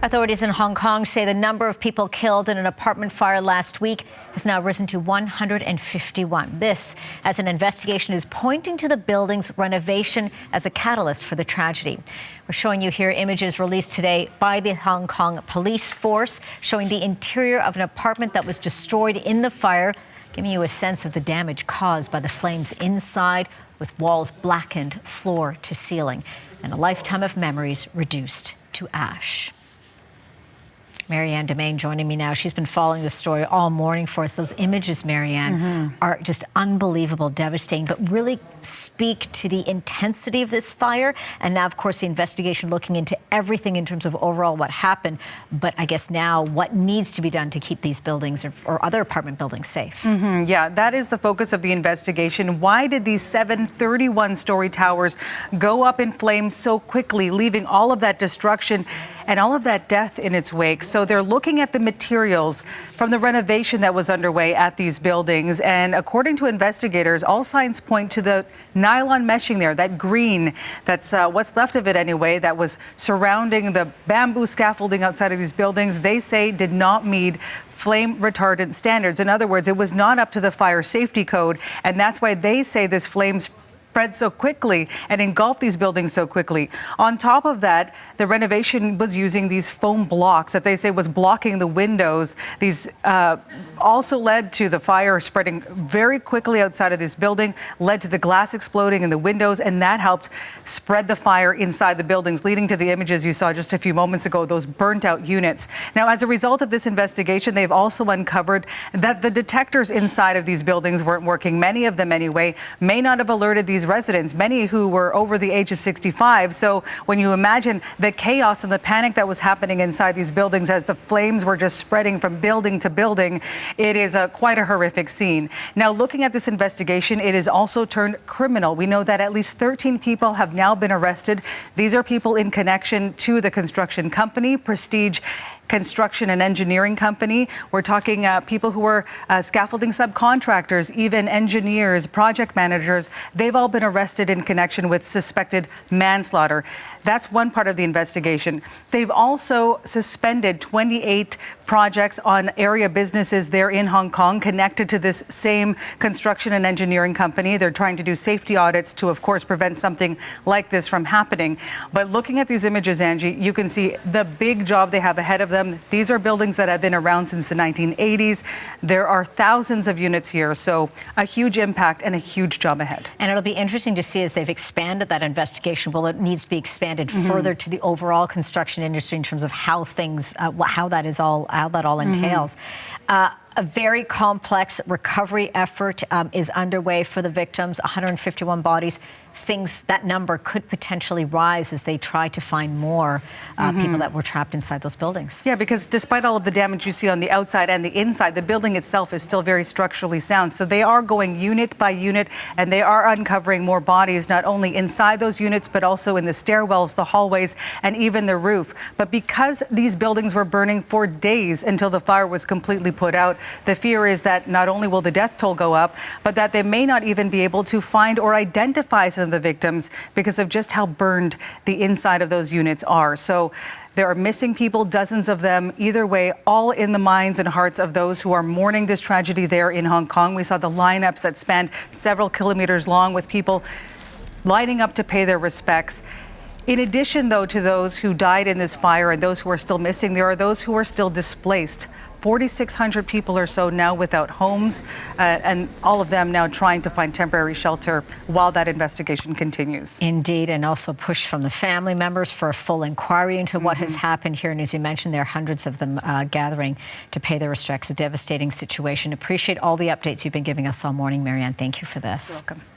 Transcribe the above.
Authorities in Hong Kong say the number of people killed in an apartment fire last week has now risen to 151. This as an investigation is pointing to the building's renovation as a catalyst for the tragedy. We're showing you here images released today by the Hong Kong police force showing the interior of an apartment that was destroyed in the fire, giving you a sense of the damage caused by the flames inside, with walls blackened floor to ceiling and a lifetime of memories reduced to ash. Marianne Domain joining me now. She's been following the story all morning for us. Those images, Marianne, are just unbelievable, devastating, but really speak to the intensity of this fire. And now, of course, the investigation looking into everything in terms of overall what happened. But I guess now what needs to be done to keep these buildings or other apartment buildings safe. Yeah, that is the focus of the investigation. Why did these 7 31-story towers go up in flames so quickly, leaving all of that destruction and all of that death in its wake? So they're looking at the materials from the renovation that was underway at these buildings. And according to investigators, all signs point to the nylon meshing there, that green, that's what's left of it anyway, that was surrounding the bamboo scaffolding outside of these buildings. They say did not meet flame retardant standards. In other words, it was not up to the fire safety code. And that's why they say this flames spread so quickly and engulfed these buildings so quickly. On top of that, the renovation was using these foam blocks that they say was blocking the windows. These also led to the fire spreading very quickly outside of this building, led to the glass exploding in the windows, and that helped spread the fire inside the buildings, leading to the images you saw just a few moments ago, those burnt out units. Now, as a result of this investigation, they've also uncovered that the detectors inside of these buildings weren't working. Many of them anyway may not have alerted these residents, many who were over the age of 65. So when you imagine the chaos and the panic that was happening inside these buildings as the flames were just spreading from building to building, it is quite a horrific scene. Now, looking at this investigation, it is also turned criminal. We know that at least 13 people have now been arrested. These are people in connection to the construction company, Prestige Construction and Engineering Company. We're talking people who were scaffolding subcontractors, even engineers, project managers. They've all been arrested in connection with suspected manslaughter. That's one part of the investigation. They've also suspended 28 projects on area businesses there in Hong Kong connected to this same construction and engineering company. They're trying to do safety audits to, of course, prevent something like this from happening. But looking at these images, Angie, you can see the big job they have ahead of them. These are buildings that have been around since the 1980s. There are thousands of units here, so a huge impact and a huge job ahead. And it'll be interesting to see as they've expanded that investigation. Will it needs to be expanded further to the overall construction industry in terms of how things, how that all entails. A very complex recovery effort is underway for the victims, 151 bodies. That number could potentially rise as they try to find more people that were trapped inside those buildings. Yeah, because despite all of the damage you see on the outside and the inside, the building itself is still very structurally sound. So they are going unit by unit, and they are uncovering more bodies, not only inside those units, but also in the stairwells, the hallways, and even the roof. But because these buildings were burning for days until the fire was completely put out, the fear is that not only will the death toll go up, but that they may not even be able to find or identify some of the victims because of just how burned the inside of those units are. So there are missing people, dozens of them. Either way, all in the minds and hearts of those who are mourning this tragedy there in Hong Kong. We saw the lineups that spanned several kilometers long with people lining up to pay their respects. In addition, though, to those who died in this fire and those who are still missing, there are those who are still displaced. 4,600 people or so now without homes, and all of them now trying to find temporary shelter while that investigation continues. Indeed, and also push from the family members for a full inquiry into what has happened here. And as you mentioned, there are hundreds of them gathering to pay their respects. A devastating situation. Appreciate all the updates you've been giving us all morning, Marianne. Thank you for this. You're welcome.